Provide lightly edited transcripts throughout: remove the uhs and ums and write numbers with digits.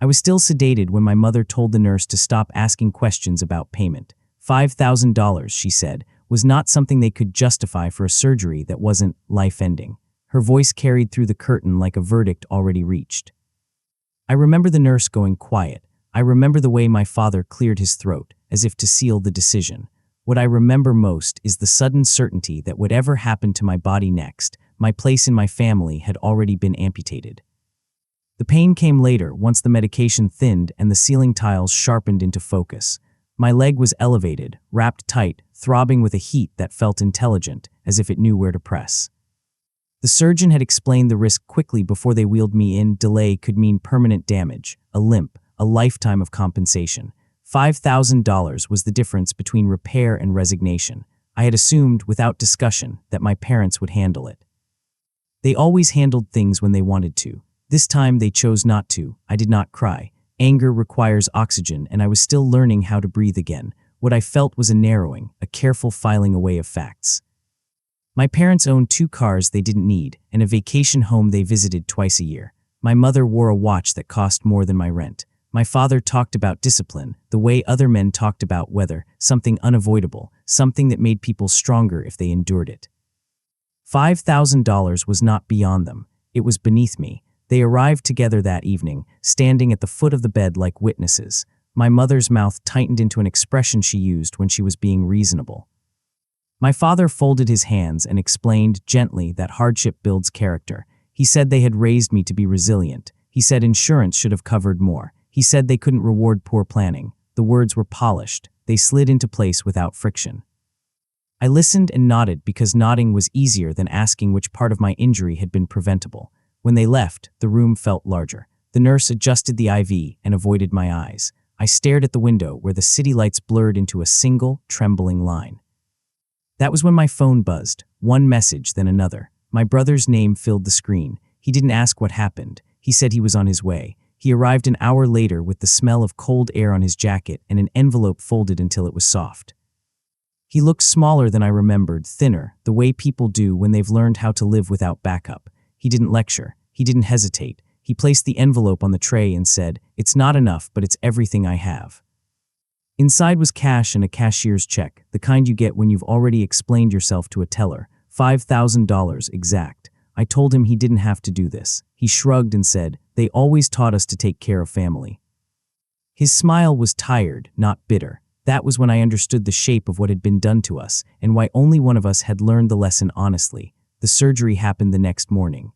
I was still sedated when my mother told the nurse to stop asking questions about payment. $5,000, she said, was not something they could justify for a surgery that wasn't life-ending. Her voice carried through the curtain like a verdict already reached. I remember the nurse going quiet. I remember the way my father cleared his throat, as if to seal the decision. What I remember most is the sudden certainty that whatever happened to my body next, my place in my family had already been amputated. The pain came later, once the medication thinned and the ceiling tiles sharpened into focus. My leg was elevated, wrapped tight, throbbing with a heat that felt intelligent, as if it knew where to press. The surgeon had explained the risk quickly before they wheeled me in. Delay could mean permanent damage, a limp, a lifetime of compensation. $5,000 was the difference between repair and resignation. I had assumed, without discussion, that my parents would handle it. They always handled things when they wanted to. This time they chose not to. I did not cry. Anger requires oxygen, and I was still learning how to breathe again. What I felt was a narrowing, a careful filing away of facts. My parents owned 2 cars they didn't need, and a vacation home they visited twice a year. My mother wore a watch that cost more than my rent. My father talked about discipline, the way other men talked about weather, something unavoidable, something that made people stronger if they endured it. $5,000 was not beyond them. It was beneath me. They arrived together that evening, standing at the foot of the bed like witnesses. My mother's mouth tightened into an expression she used when she was being reasonable. My father folded his hands and explained gently that hardship builds character. He said they had raised me to be resilient. He said insurance should have covered more. He said they couldn't reward poor planning. The words were polished. They slid into place without friction. I listened and nodded because nodding was easier than asking which part of my injury had been preventable. When they left, the room felt larger. The nurse adjusted the IV and avoided my eyes. I stared at the window where the city lights blurred into a single, trembling line. That was when my phone buzzed, one message then another. My brother's name filled the screen. He didn't ask what happened. He said he was on his way. He arrived an hour later with the smell of cold air on his jacket and an envelope folded until it was soft. He looked smaller than I remembered, thinner, the way people do when they've learned how to live without backup. He didn't lecture. He didn't hesitate. He placed the envelope on the tray and said, "It's not enough, but it's everything I have." Inside was cash and a cashier's check, the kind you get when you've already explained yourself to a teller. $5,000 exact. I told him he didn't have to do this. He shrugged and said, "They always taught us to take care of family." His smile was tired, not bitter. That was when I understood the shape of what had been done to us and why only one of us had learned the lesson honestly. The surgery happened the next morning.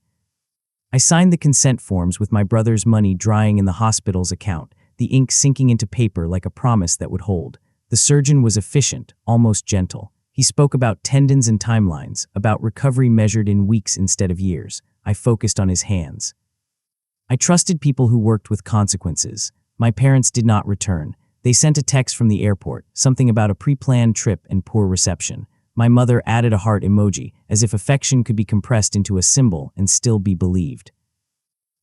I signed the consent forms with my brother's money drying in the hospital's account, the ink sinking into paper like a promise that would hold. The surgeon was efficient, almost gentle. He spoke about tendons and timelines, about recovery measured in weeks instead of years. I focused on his hands. I trusted people who worked with consequences. My parents did not return. They sent a text from the airport, something about a pre-planned trip and poor reception. My mother added a heart emoji, as if affection could be compressed into a symbol and still be believed.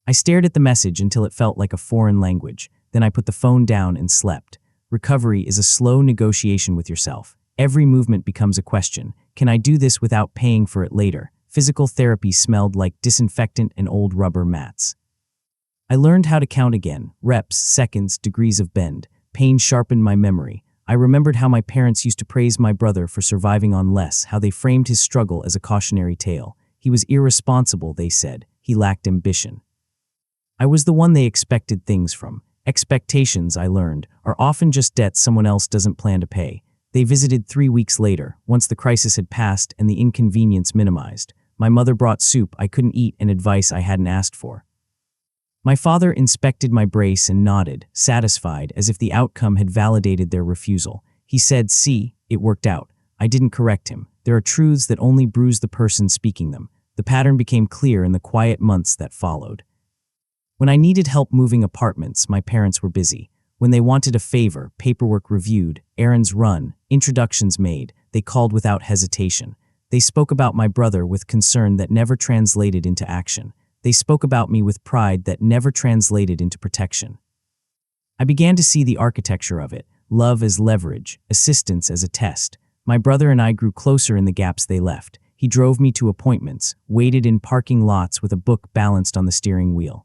I stared at the message until it felt like a foreign language. Then I put the phone down and slept. Recovery is a slow negotiation with yourself. Every movement becomes a question. Can I do this without paying for it later? Physical therapy smelled like disinfectant and old rubber mats. I learned how to count again. Reps, seconds, degrees of bend. Pain sharpened my memory. I remembered how my parents used to praise my brother for surviving on less, how they framed his struggle as a cautionary tale. He was irresponsible, they said. He lacked ambition. I was the one they expected things from. Expectations, I learned, are often just debts someone else doesn't plan to pay. They visited 3 weeks later, once the crisis had passed and the inconvenience minimized. My mother brought soup I couldn't eat and advice I hadn't asked for. My father inspected my brace and nodded, satisfied, as if the outcome had validated their refusal. He said, "See, it worked out." I didn't correct him. There are truths that only bruise the person speaking them. The pattern became clear in the quiet months that followed. When I needed help moving apartments, my parents were busy. When they wanted a favor, paperwork reviewed, errands run, introductions made, they called without hesitation. They spoke about my brother with concern that never translated into action. They spoke about me with pride that never translated into protection. I began to see the architecture of it, love as leverage, assistance as a test. My brother and I grew closer in the gaps they left. He drove me to appointments, waited in parking lots with a book balanced on the steering wheel.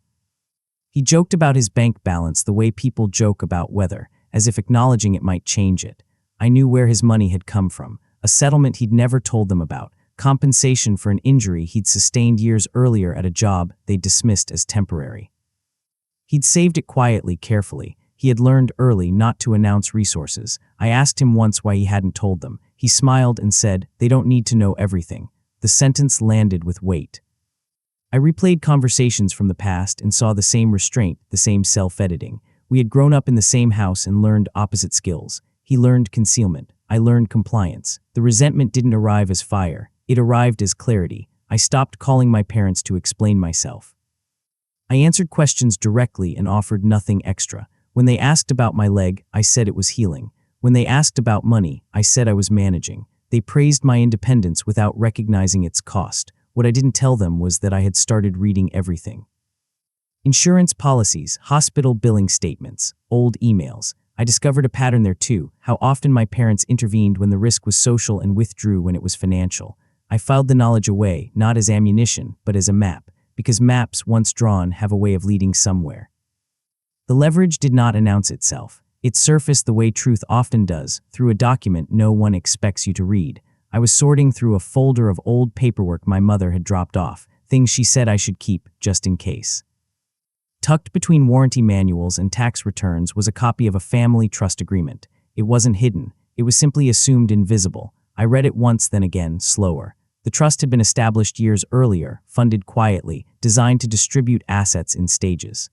He joked about his bank balance the way people joke about weather, as if acknowledging it might change it. I knew where his money had come from, a settlement he'd never told them about, compensation for an injury he'd sustained years earlier at a job they'd dismissed as temporary. He'd saved it quietly, carefully. He had learned early not to announce resources. I asked him once why he hadn't told them. He smiled and said, "They don't need to know everything." The sentence landed with weight. I replayed conversations from the past and saw the same restraint, the same self-editing. We had grown up in the same house and learned opposite skills. He learned concealment. I learned compliance. The resentment didn't arrive as fire. It arrived as clarity. I stopped calling my parents to explain myself. I answered questions directly and offered nothing extra. When they asked about my leg, I said it was healing. When they asked about money, I said I was managing. They praised my independence without recognizing its cost. What I didn't tell them was that I had started reading everything. Insurance policies, hospital billing statements, old emails. I discovered a pattern there too, how often my parents intervened when the risk was social and withdrew when it was financial. I filed the knowledge away, not as ammunition, but as a map, because maps, once drawn, have a way of leading somewhere. The leverage did not announce itself. It surfaced the way truth often does, through a document no one expects you to read. I was sorting through a folder of old paperwork my mother had dropped off, things she said I should keep, just in case. Tucked between warranty manuals and tax returns was a copy of a family trust agreement. It wasn't hidden. It was simply assumed invisible. I read it once, then again, slower. The trust had been established years earlier, funded quietly, designed to distribute assets in stages.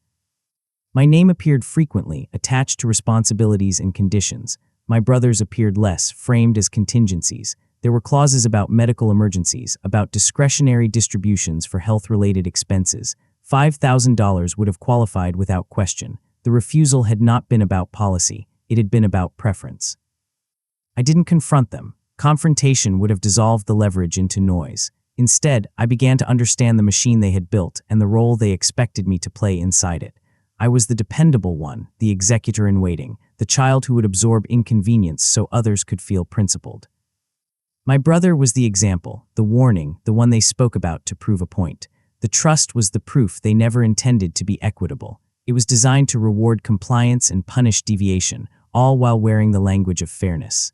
My name appeared frequently, attached to responsibilities and conditions. My brother's appeared less, framed as contingencies. There were clauses about medical emergencies, about discretionary distributions for health-related expenses. $5,000 would have qualified without question. The refusal had not been about policy. It had been about preference. I didn't confront them. Confrontation would have dissolved the leverage into noise. Instead, I began to understand the machine they had built and the role they expected me to play inside it. I was the dependable one, the executor in waiting, the child who would absorb inconvenience so others could feel principled. My brother was the example, the warning, the one they spoke about to prove a point. The trust was the proof they never intended to be equitable. It was designed to reward compliance and punish deviation, all while wearing the language of fairness.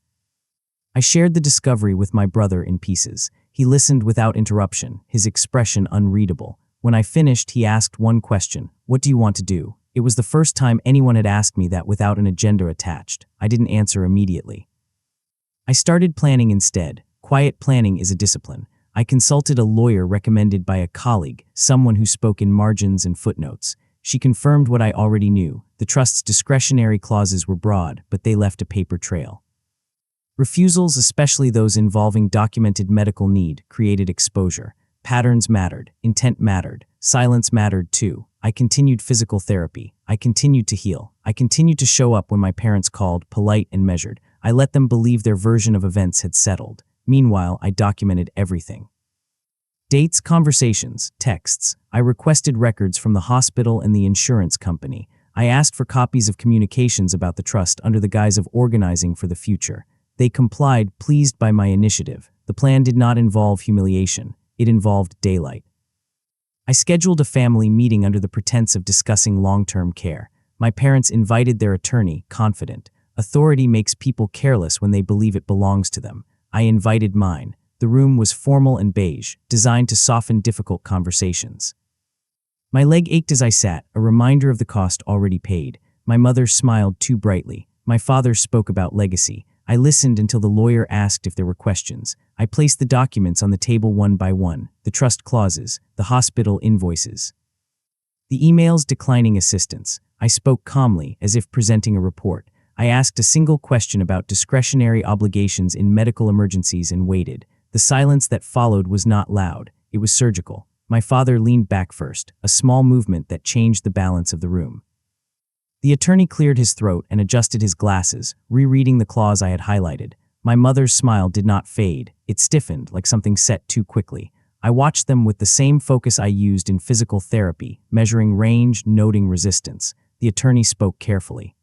I shared the discovery with my brother in pieces. He listened without interruption, his expression unreadable. When I finished, he asked one question: "What do you want to do?" It was the first time anyone had asked me that without an agenda attached. I didn't answer immediately. I started planning instead. Quiet planning is a discipline. I consulted a lawyer recommended by a colleague, someone who spoke in margins and footnotes. She confirmed what I already knew. The trust's discretionary clauses were broad, but they left a paper trail. Refusals, especially those involving documented medical need, created exposure. Patterns mattered, intent mattered, silence mattered too. I continued physical therapy. I continued to heal. I continued to show up when my parents called, polite and measured. I let them believe their version of events had settled. Meanwhile, I documented everything. Dates, conversations, texts. I requested records from the hospital and the insurance company. I asked for copies of communications about the trust under the guise of organizing for the future. They complied, pleased by my initiative. The plan did not involve humiliation. It involved daylight. I scheduled a family meeting under the pretense of discussing long-term care. My parents invited their attorney, confident. Authority makes people careless when they believe it belongs to them. I invited mine. The room was formal and beige, designed to soften difficult conversations. My leg ached as I sat, a reminder of the cost already paid. My mother smiled too brightly. My father spoke about legacy. I listened until the lawyer asked if there were questions. I placed the documents on the table one by one, the trust clauses, the hospital invoices. The emails declining assistance. I spoke calmly, as if presenting a report. I asked a single question about discretionary obligations in medical emergencies and waited. The silence that followed was not loud. It was surgical. My father leaned back first, a small movement that changed the balance of the room. The attorney cleared his throat and adjusted his glasses, rereading the clause I had highlighted. My mother's smile did not fade. It stiffened, like something set too quickly. I watched them with the same focus I used in physical therapy, measuring range, noting resistance. The attorney spoke carefully.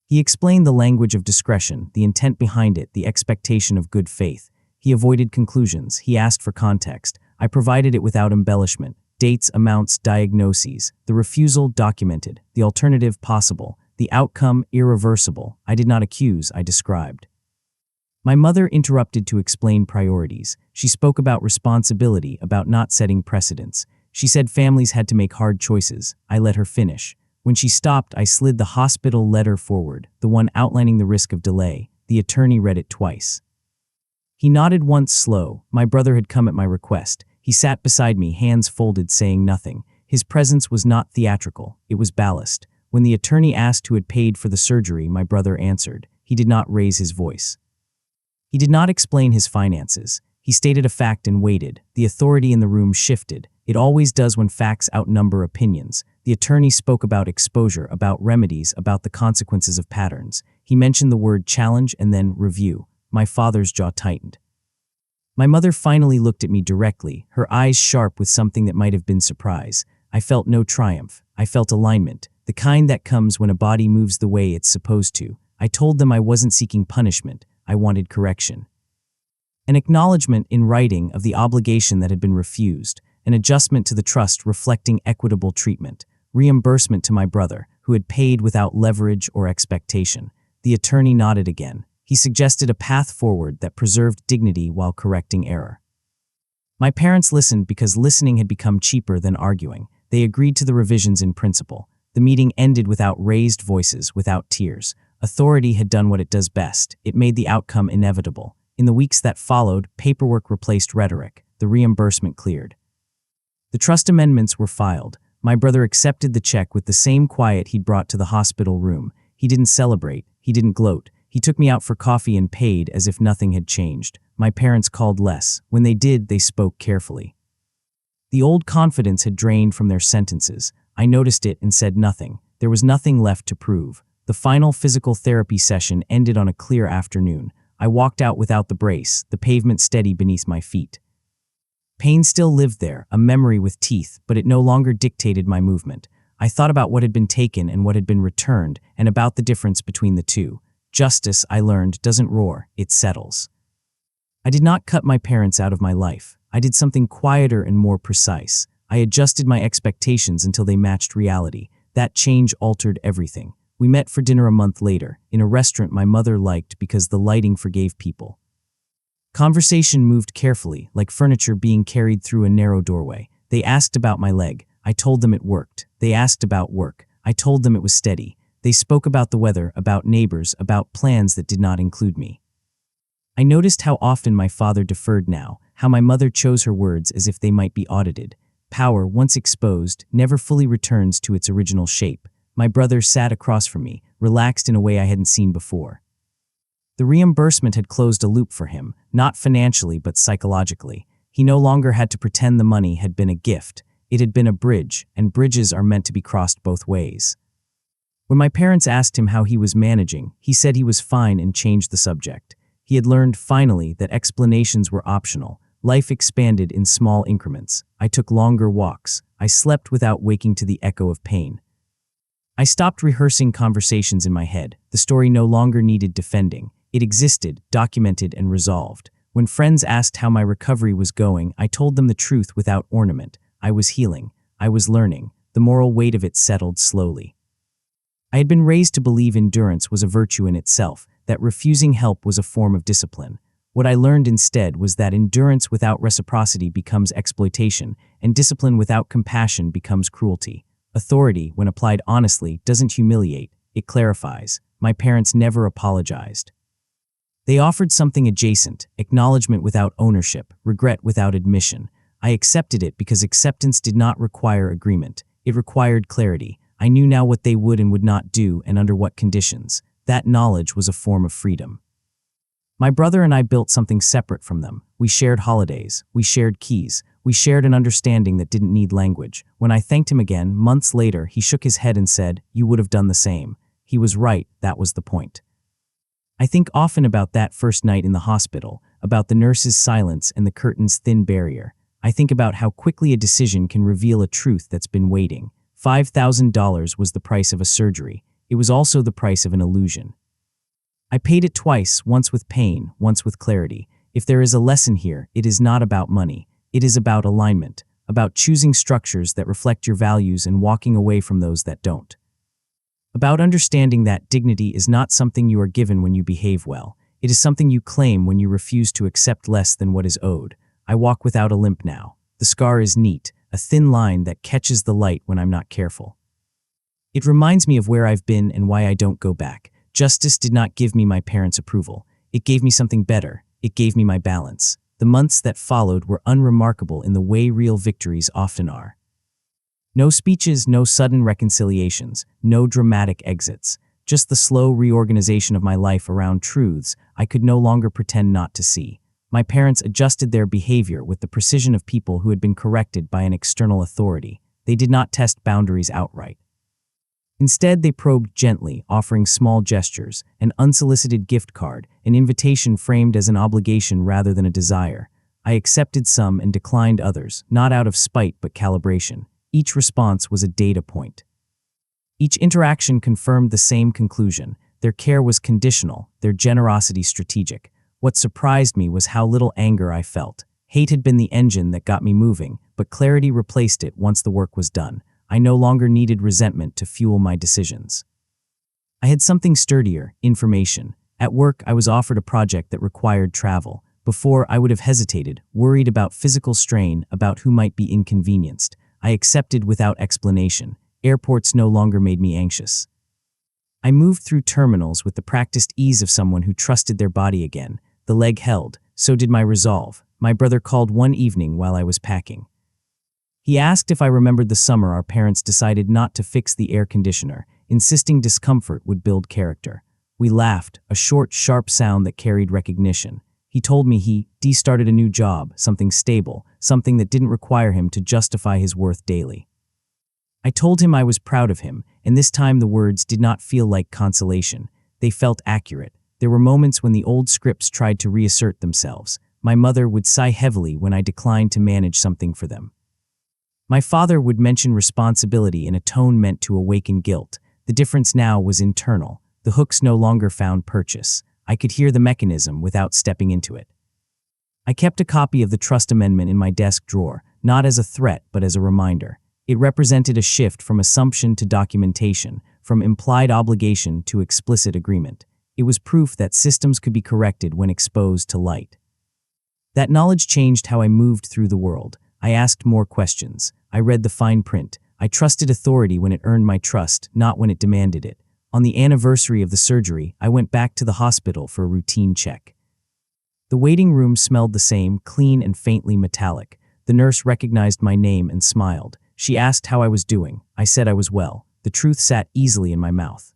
He explained the language of discretion, the intent behind it, the expectation of good faith. He avoided conclusions. He asked for context. I provided it without embellishment. dates, amounts, diagnoses, the refusal documented, the alternative possible, the outcome irreversible. I did not accuse, I described. My mother interrupted to explain priorities. She spoke about responsibility, about not setting precedents. She said families had to make hard choices. I let her finish. When she stopped, I slid the hospital letter forward, the one outlining the risk of delay. The attorney read it twice. He nodded once, slow. My brother had come at my request. He sat beside me, hands folded, saying nothing. His presence was not theatrical. It was ballast. When the attorney asked who had paid for the surgery, my brother answered. He did not raise his voice. He did not explain his finances. He stated a fact and waited. The authority in the room shifted. It always does when facts outnumber opinions. The attorney spoke about exposure, about remedies, about the consequences of patterns. He mentioned the word challenge and then review. My father's jaw tightened. My mother finally looked at me directly, her eyes sharp with something that might have been surprise. I felt no triumph. I felt alignment, the kind that comes when a body moves the way it's supposed to. I told them I wasn't seeking punishment. I wanted correction. An acknowledgement in writing of the obligation that had been refused, an adjustment to the trust reflecting equitable treatment, reimbursement to my brother, who had paid without leverage or expectation. The attorney nodded again. He suggested a path forward that preserved dignity while correcting error. My parents listened because listening had become cheaper than arguing. They agreed to the revisions in principle. The meeting ended without raised voices, without tears. Authority had done what it does best. It made the outcome inevitable. In the weeks that followed, paperwork replaced rhetoric. The reimbursement cleared. The trust amendments were filed. My brother accepted the check with the same quiet he'd brought to the hospital room. He didn't celebrate. He didn't gloat. He took me out for coffee and paid as if nothing had changed. My parents called less. When they did, they spoke carefully. The old confidence had drained from their sentences. I noticed it and said nothing. There was nothing left to prove. The final physical therapy session ended on a clear afternoon. I walked out without the brace, the pavement steady beneath my feet. Pain still lived there, a memory with teeth, but it no longer dictated my movement. I thought about what had been taken and what had been returned, and about the difference between the two. Justice, I learned, doesn't roar, it settles. I did not cut my parents out of my life. I did something quieter and more precise. I adjusted my expectations until they matched reality. That change altered everything. We met for dinner a month later, in a restaurant my mother liked because the lighting forgave people. Conversation moved carefully, like furniture being carried through a narrow doorway. They asked about my leg. I told them it worked. They asked about work. I told them it was steady. They spoke about the weather, about neighbors, about plans that did not include me. I noticed how often my father deferred now, how my mother chose her words as if they might be audited. Power, once exposed, never fully returns to its original shape. My brother sat across from me, relaxed in a way I hadn't seen before. The reimbursement had closed a loop for him, not financially but psychologically. He no longer had to pretend the money had been a gift. It had been a bridge, and bridges are meant to be crossed both ways. When my parents asked him how he was managing, he said he was fine and changed the subject. He had learned, finally, that explanations were optional. Life expanded in small increments. I took longer walks. I slept without waking to the echo of pain. I stopped rehearsing conversations in my head. The story no longer needed defending. It existed, documented, and resolved. When friends asked how my recovery was going, I told them the truth without ornament. I was healing. I was learning. The moral weight of it settled slowly. I had been raised to believe endurance was a virtue in itself, that refusing help was a form of discipline. What I learned instead was that endurance without reciprocity becomes exploitation, and discipline without compassion becomes cruelty. Authority, when applied honestly, doesn't humiliate, it clarifies. My parents never apologized. They offered something adjacent, acknowledgement without ownership, regret without admission. I accepted it because acceptance did not require agreement. It required clarity. I knew now what they would and would not do and under what conditions. That knowledge was a form of freedom. My brother and I built something separate from them. We shared holidays. We shared keys. We shared an understanding that didn't need language. When I thanked him again, months later, he shook his head and said, "You would have done the same." He was right, that was the point. I think often about that first night in the hospital, about the nurse's silence and the curtain's thin barrier. I think about how quickly a decision can reveal a truth that's been waiting. $5,000 was the price of a surgery. It was also the price of an illusion. I paid it twice, once with pain, once with clarity. If there is a lesson here, it is not about money. It is about alignment, about choosing structures that reflect your values and walking away from those that don't. About understanding that dignity is not something you are given when you behave well. It is something you claim when you refuse to accept less than what is owed. I walk without a limp now. The scar is neat, a thin line that catches the light when I'm not careful. It reminds me of where I've been and why I don't go back. Justice did not give me my parents' approval. It gave me something better. It gave me my balance. The months that followed were unremarkable in the way real victories often are. No speeches, no sudden reconciliations, no dramatic exits. Just the slow reorganization of my life around truths I could no longer pretend not to see. My parents adjusted their behavior with the precision of people who had been corrected by an external authority. They did not test boundaries outright. Instead, they probed gently, offering small gestures, an unsolicited gift card, an invitation framed as an obligation rather than a desire. I accepted some and declined others, not out of spite but calibration. Each response was a data point. Each interaction confirmed the same conclusion. Their care was conditional, their generosity strategic. What surprised me was how little anger I felt. Hate had been the engine that got me moving, but clarity replaced it once the work was done. I no longer needed resentment to fuel my decisions. I had something sturdier, information. At work, I was offered a project that required travel. Before, I would have hesitated, worried about physical strain, about who might be inconvenienced. I accepted without explanation. Airports no longer made me anxious. I moved through terminals with the practiced ease of someone who trusted their body again. The leg held, so did my resolve. My brother called one evening while I was packing. He asked if I remembered the summer our parents decided not to fix the air conditioner, insisting discomfort would build character. We laughed, a short, sharp sound that carried recognition. He told me he started a new job, something stable, something that didn't require him to justify his worth daily. I told him I was proud of him, and this time the words did not feel like consolation. They felt accurate. There were moments when the old scripts tried to reassert themselves. My mother would sigh heavily when I declined to manage something for them. My father would mention responsibility in a tone meant to awaken guilt. The difference now was internal. The hooks no longer found purchase. I could hear the mechanism without stepping into it. I kept a copy of the trust amendment in my desk drawer, not as a threat but as a reminder. It represented a shift from assumption to documentation, from implied obligation to explicit agreement. It was proof that systems could be corrected when exposed to light. That knowledge changed how I moved through the world. I asked more questions. I read the fine print. I trusted authority when it earned my trust, not when it demanded it. On the anniversary of the surgery, I went back to the hospital for a routine check. The waiting room smelled the same, clean and faintly metallic. The nurse recognized my name and smiled. She asked how I was doing. I said I was well. The truth sat easily in my mouth.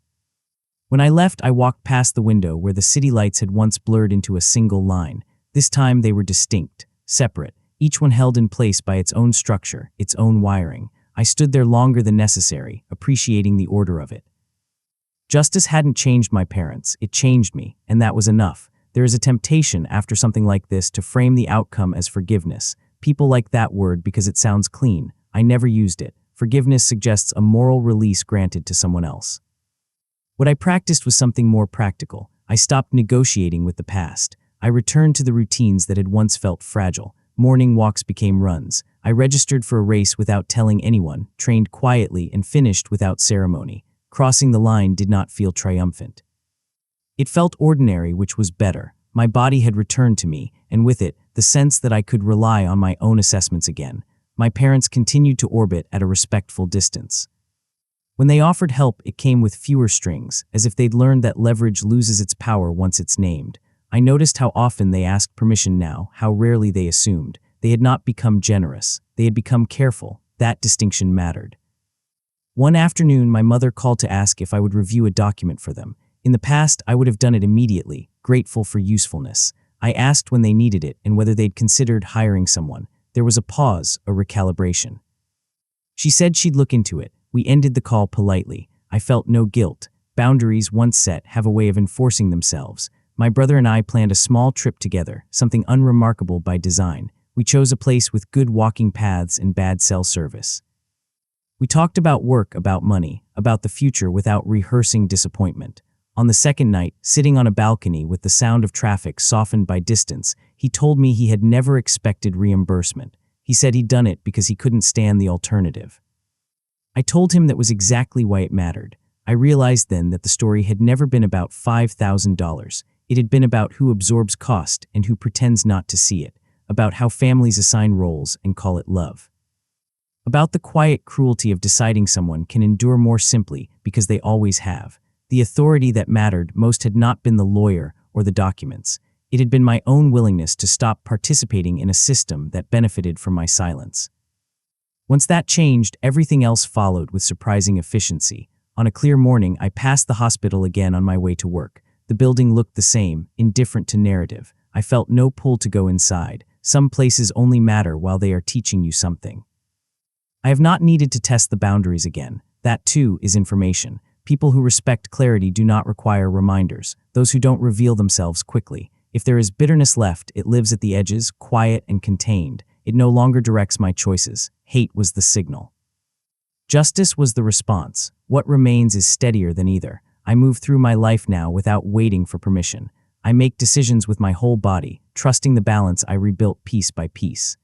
When I left, I walked past the window where the city lights had once blurred into a single line. This time they were distinct, separate, each one held in place by its own structure, its own wiring. I stood there longer than necessary, appreciating the order of it. Justice hadn't changed my parents, it changed me, and that was enough. There is a temptation after something like this to frame the outcome as forgiveness. People like that word because it sounds clean. I never used it. Forgiveness suggests a moral release granted to someone else. What I practiced was something more practical. I stopped negotiating with the past. I returned to the routines that had once felt fragile. Morning walks became runs. I registered for a race without telling anyone, trained quietly, and finished without ceremony. Crossing the line did not feel triumphant. It felt ordinary, which was better. My body had returned to me, and with it, the sense that I could rely on my own assessments again. My parents continued to orbit at a respectful distance. When they offered help, it came with fewer strings, as if they'd learned that leverage loses its power once it's named. I noticed how often they asked permission now, how rarely they assumed. They had not become generous. They had become careful. That distinction mattered. One afternoon, my mother called to ask if I would review a document for them. In the past, I would have done it immediately, grateful for usefulness. I asked when they needed it and whether they'd considered hiring someone. There was a pause, a recalibration. She said she'd look into it. We ended the call politely. I felt no guilt. Boundaries, once set, have a way of enforcing themselves. My brother and I planned a small trip together, something unremarkable by design. We chose a place with good walking paths and bad cell service. We talked about work, about money, about the future without rehearsing disappointment. On the second night, sitting on a balcony with the sound of traffic softened by distance, he told me he had never expected reimbursement. He said he'd done it because he couldn't stand the alternative. I told him that was exactly why it mattered. I realized then that the story had never been about $5,000. It had been about who absorbs cost and who pretends not to see it, about how families assign roles and call it love. About the quiet cruelty of deciding someone can endure more simply because they always have. The authority that mattered most had not been the lawyer or the documents. It had been my own willingness to stop participating in a system that benefited from my silence. Once that changed, everything else followed with surprising efficiency. On a clear morning, I passed the hospital again on my way to work. The building looked the same, indifferent to narrative. I felt no pull to go inside. Some places only matter while they are teaching you something. I have not needed to test the boundaries again. That too is information. People who respect clarity do not require reminders. Those who don't reveal themselves quickly. If there is bitterness left, it lives at the edges, quiet and contained. It no longer directs my choices. Hate was the signal. Justice was the response. What remains is steadier than either. I move through my life now without waiting for permission. I make decisions with my whole body, trusting the balance I rebuilt piece by piece.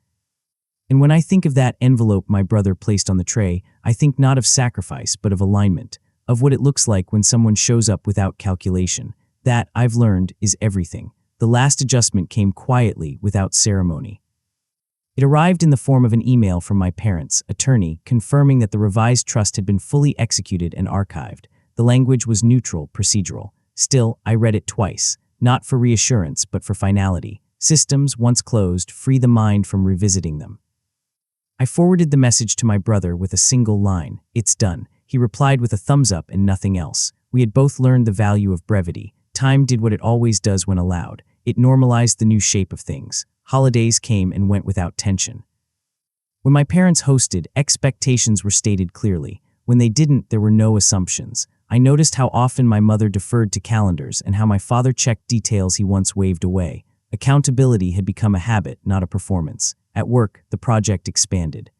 And when I think of that envelope my brother placed on the tray, I think not of sacrifice, but of alignment, of what it looks like when someone shows up without calculation. That, I've learned, is everything. The last adjustment came quietly, without ceremony. It arrived in the form of an email from my parents' attorney confirming that the revised trust had been fully executed and archived. The language was neutral, procedural. Still, I read it twice, not for reassurance, but for finality. Systems, once closed, free the mind from revisiting them. I forwarded the message to my brother with a single line, "It's done." He replied with a thumbs up and nothing else. We had both learned the value of brevity. Time did what it always does when allowed. It normalized the new shape of things. Holidays came and went without tension. When my parents hosted, expectations were stated clearly. When they didn't, there were no assumptions. I noticed how often my mother deferred to calendars and how my father checked details he once waved away. Accountability had become a habit, not a performance. At work, the project expanded.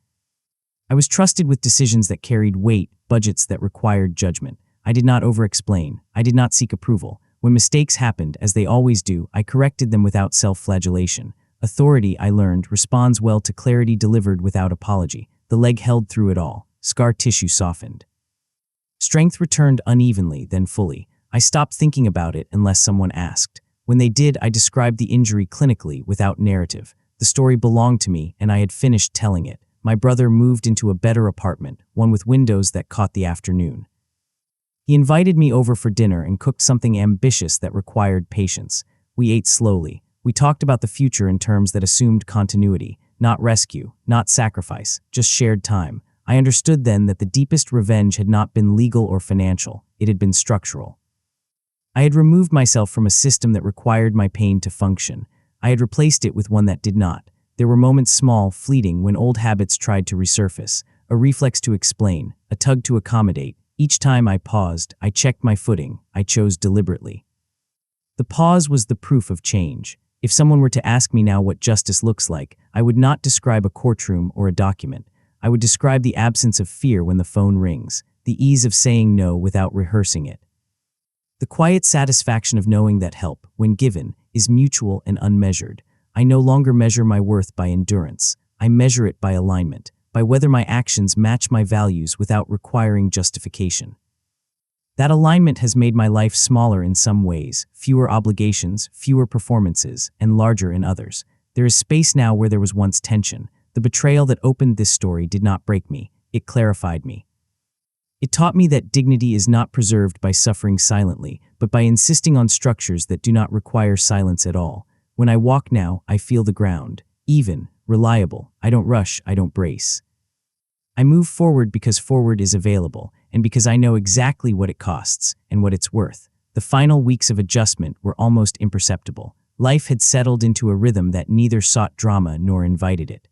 I was trusted with decisions that carried weight, budgets that required judgment. I did not over-explain. I did not seek approval. When mistakes happened, as they always do, I corrected them without self-flagellation. Authority, I learned, responds well to clarity delivered without apology. The leg held through it all. Scar tissue softened. Strength returned unevenly, then fully. I stopped thinking about it unless someone asked. When they did, I described the injury clinically, without narrative. The story belonged to me, and I had finished telling it. My brother moved into a better apartment, one with windows that caught the afternoon. He invited me over for dinner and cooked something ambitious that required patience. We ate slowly. We talked about the future in terms that assumed continuity, not rescue, not sacrifice, just shared time. I understood then that the deepest revenge had not been legal or financial. It had been structural. I had removed myself from a system that required my pain to function. I had replaced it with one that did not. There were moments, small, fleeting, when old habits tried to resurface, a reflex to explain, a tug to accommodate. Each time I paused, I checked my footing. I chose deliberately. The pause was the proof of change. If someone were to ask me now what justice looks like, I would not describe a courtroom or a document. I would describe the absence of fear when the phone rings, the ease of saying no without rehearsing it. The quiet satisfaction of knowing that help, when given, is mutual and unmeasured. I no longer measure my worth by endurance. I measure it by alignment, by whether my actions match my values without requiring justification. That alignment has made my life smaller in some ways, fewer obligations, fewer performances, and larger in others. There is space now where there was once tension. The betrayal that opened this story did not break me. It clarified me. It taught me that dignity is not preserved by suffering silently, but by insisting on structures that do not require silence at all. When I walk now, I feel the ground. Even, reliable. I don't rush, I don't brace. I move forward because forward is available, and because I know exactly what it costs and what it's worth. The final weeks of adjustment were almost imperceptible. Life had settled into a rhythm that neither sought drama nor invited it.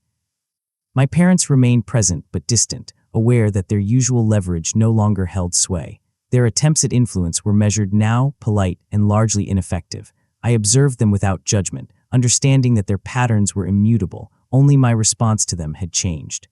My parents remained present but distant, aware that their usual leverage no longer held sway. Their attempts at influence were measured now, polite, and largely ineffective. I observed them without judgment, understanding that their patterns were immutable. Only my response to them had changed.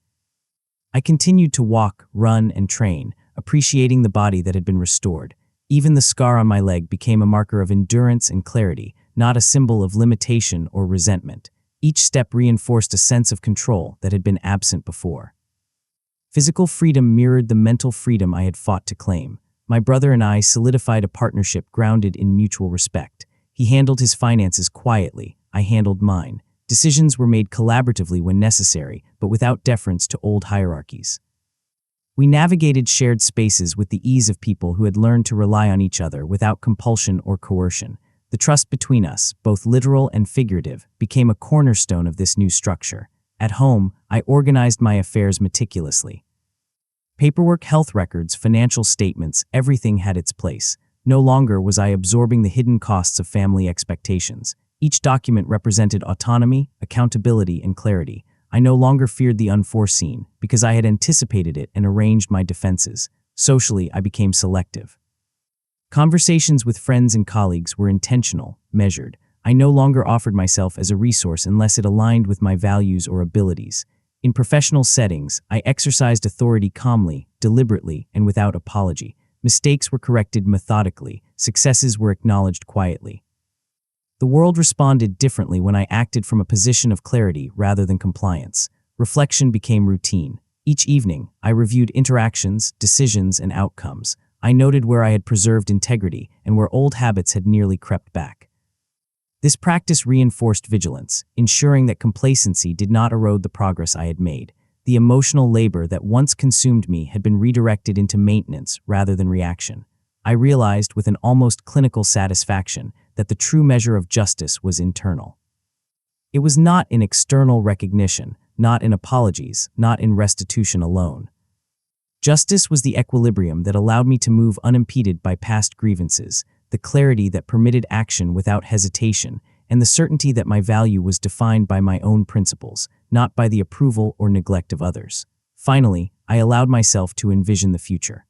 I continued to walk, run, and train, appreciating the body that had been restored. Even the scar on my leg became a marker of endurance and clarity, not a symbol of limitation or resentment. Each step reinforced a sense of control that had been absent before. Physical freedom mirrored the mental freedom I had fought to claim. My brother and I solidified a partnership grounded in mutual respect. He handled his finances quietly, I handled mine. Decisions were made collaboratively when necessary, but without deference to old hierarchies. We navigated shared spaces with the ease of people who had learned to rely on each other without compulsion or coercion. The trust between us, both literal and figurative, became a cornerstone of this new structure. At home, I organized my affairs meticulously. Paperwork, health records, financial statements, everything had its place. No longer was I absorbing the hidden costs of family expectations. Each document represented autonomy, accountability, and clarity. I no longer feared the unforeseen, because I had anticipated it and arranged my defenses. Socially, I became selective. Conversations with friends and colleagues were intentional, measured. I no longer offered myself as a resource unless it aligned with my values or abilities. In professional settings, I exercised authority calmly, deliberately, and without apology. Mistakes were corrected methodically, successes were acknowledged quietly. The world responded differently when I acted from a position of clarity rather than compliance. Reflection became routine. Each evening, I reviewed interactions, decisions, and outcomes. I noted where I had preserved integrity and where old habits had nearly crept back. This practice reinforced vigilance, ensuring that complacency did not erode the progress I had made. The emotional labor that once consumed me had been redirected into maintenance rather than reaction. I realized with an almost clinical satisfaction that the true measure of justice was internal. It was not in external recognition, not in apologies, not in restitution alone. Justice was the equilibrium that allowed me to move unimpeded by past grievances, the clarity that permitted action without hesitation, and the certainty that my value was defined by my own principles, not by the approval or neglect of others. Finally, I allowed myself to envision the future.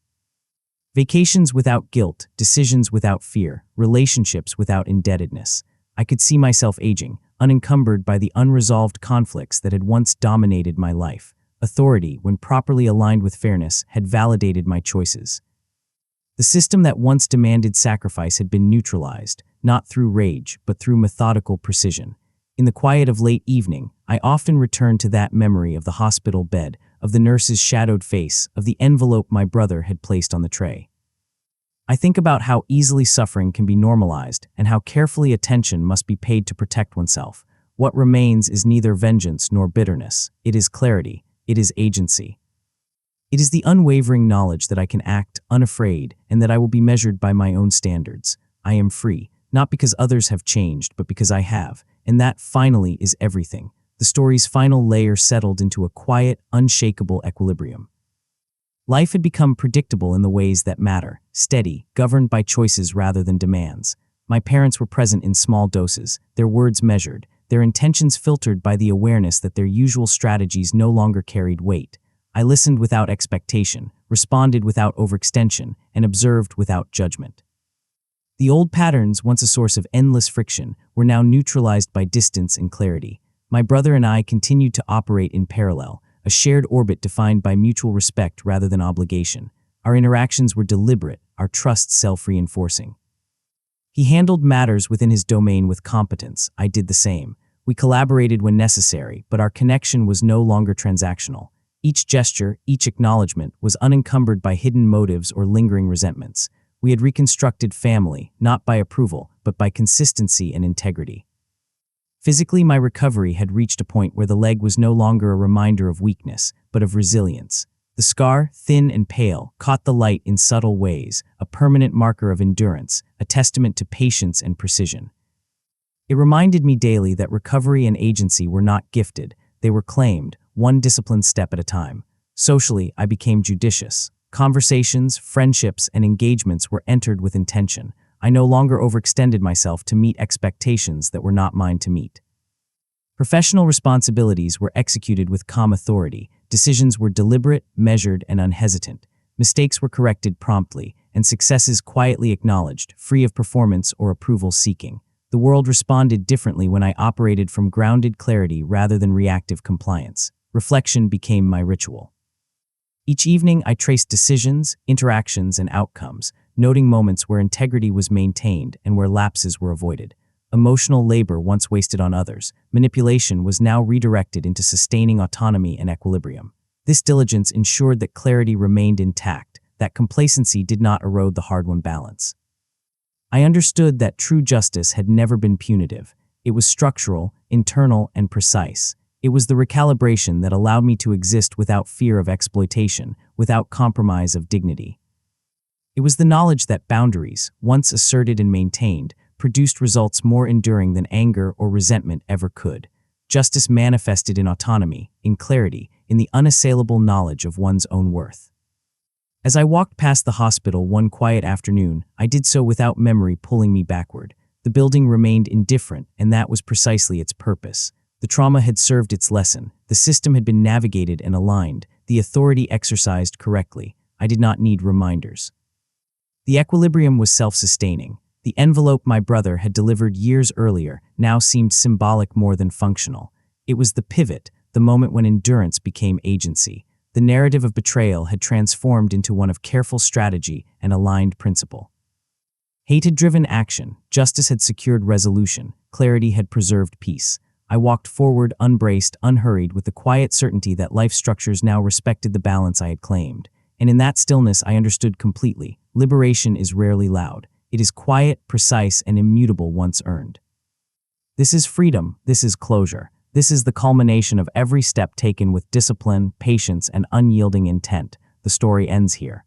Vacations without guilt, decisions without fear, relationships without indebtedness. I could see myself aging, unencumbered by the unresolved conflicts that had once dominated my life. Authority, when properly aligned with fairness, had validated my choices. The system that once demanded sacrifice had been neutralized, not through rage, but through methodical precision. In the quiet of late evening, I often returned to that memory of the hospital bed, of the nurse's shadowed face, of the envelope my brother had placed on the tray. I think about how easily suffering can be normalized and how carefully attention must be paid to protect oneself. What remains is neither vengeance nor bitterness. It is clarity. It is agency. It is the unwavering knowledge that I can act unafraid and that I will be measured by my own standards. I am free, not because others have changed, but because I have, and that finally is everything. The story's final layer settled into a quiet, unshakable equilibrium. Life had become predictable in the ways that matter, steady, governed by choices rather than demands. My parents were present in small doses, their words measured, their intentions filtered by the awareness that their usual strategies no longer carried weight. I listened without expectation, responded without overextension, and observed without judgment. The old patterns, once a source of endless friction, were now neutralized by distance and clarity. My brother and I continued to operate in parallel, a shared orbit defined by mutual respect rather than obligation. Our interactions were deliberate, our trust self-reinforcing. He handled matters within his domain with competence. I did the same. We collaborated when necessary, but our connection was no longer transactional. Each gesture, each acknowledgement was unencumbered by hidden motives or lingering resentments. We had reconstructed family, not by approval, but by consistency and integrity. Physically, my recovery had reached a point where the leg was no longer a reminder of weakness, but of resilience. The scar, thin and pale, caught the light in subtle ways, a permanent marker of endurance, a testament to patience and precision. It reminded me daily that recovery and agency were not gifted, they were claimed, one disciplined step at a time. Socially, I became judicious. Conversations, friendships, and engagements were entered with intention. I no longer overextended myself to meet expectations that were not mine to meet. Professional responsibilities were executed with calm authority. Decisions were deliberate, measured, and unhesitant. Mistakes were corrected promptly, and successes quietly acknowledged, free of performance or approval seeking. The world responded differently when I operated from grounded clarity rather than reactive compliance. Reflection became my ritual. Each evening, I traced decisions, interactions, and outcomes, noting moments where integrity was maintained and where lapses were avoided. Emotional labor once wasted on others, manipulation was now redirected into sustaining autonomy and equilibrium. This diligence ensured that clarity remained intact, that complacency did not erode the hard-won balance. I understood that true justice had never been punitive. It was structural, internal, and precise. It was the recalibration that allowed me to exist without fear of exploitation, without compromise of dignity. It was the knowledge that boundaries, once asserted and maintained, produced results more enduring than anger or resentment ever could. Justice manifested in autonomy, in clarity, in the unassailable knowledge of one's own worth. As I walked past the hospital one quiet afternoon, I did so without memory pulling me backward. The building remained indifferent, and that was precisely its purpose. The trauma had served its lesson. The system had been navigated and aligned, the authority exercised correctly. I did not need reminders. The equilibrium was self-sustaining. The envelope my brother had delivered years earlier now seemed symbolic more than functional. It was the pivot, the moment when endurance became agency. The narrative of betrayal had transformed into one of careful strategy and aligned principle. Hate had driven action, justice had secured resolution, clarity had preserved peace. I walked forward unbraced, unhurried, with the quiet certainty that life structures now respected the balance I had claimed. And in that stillness I understood completely. Liberation is rarely loud. It is quiet, precise, and immutable once earned. This is freedom, this is closure. This is the culmination of every step taken with discipline, patience, and unyielding intent. The story ends here.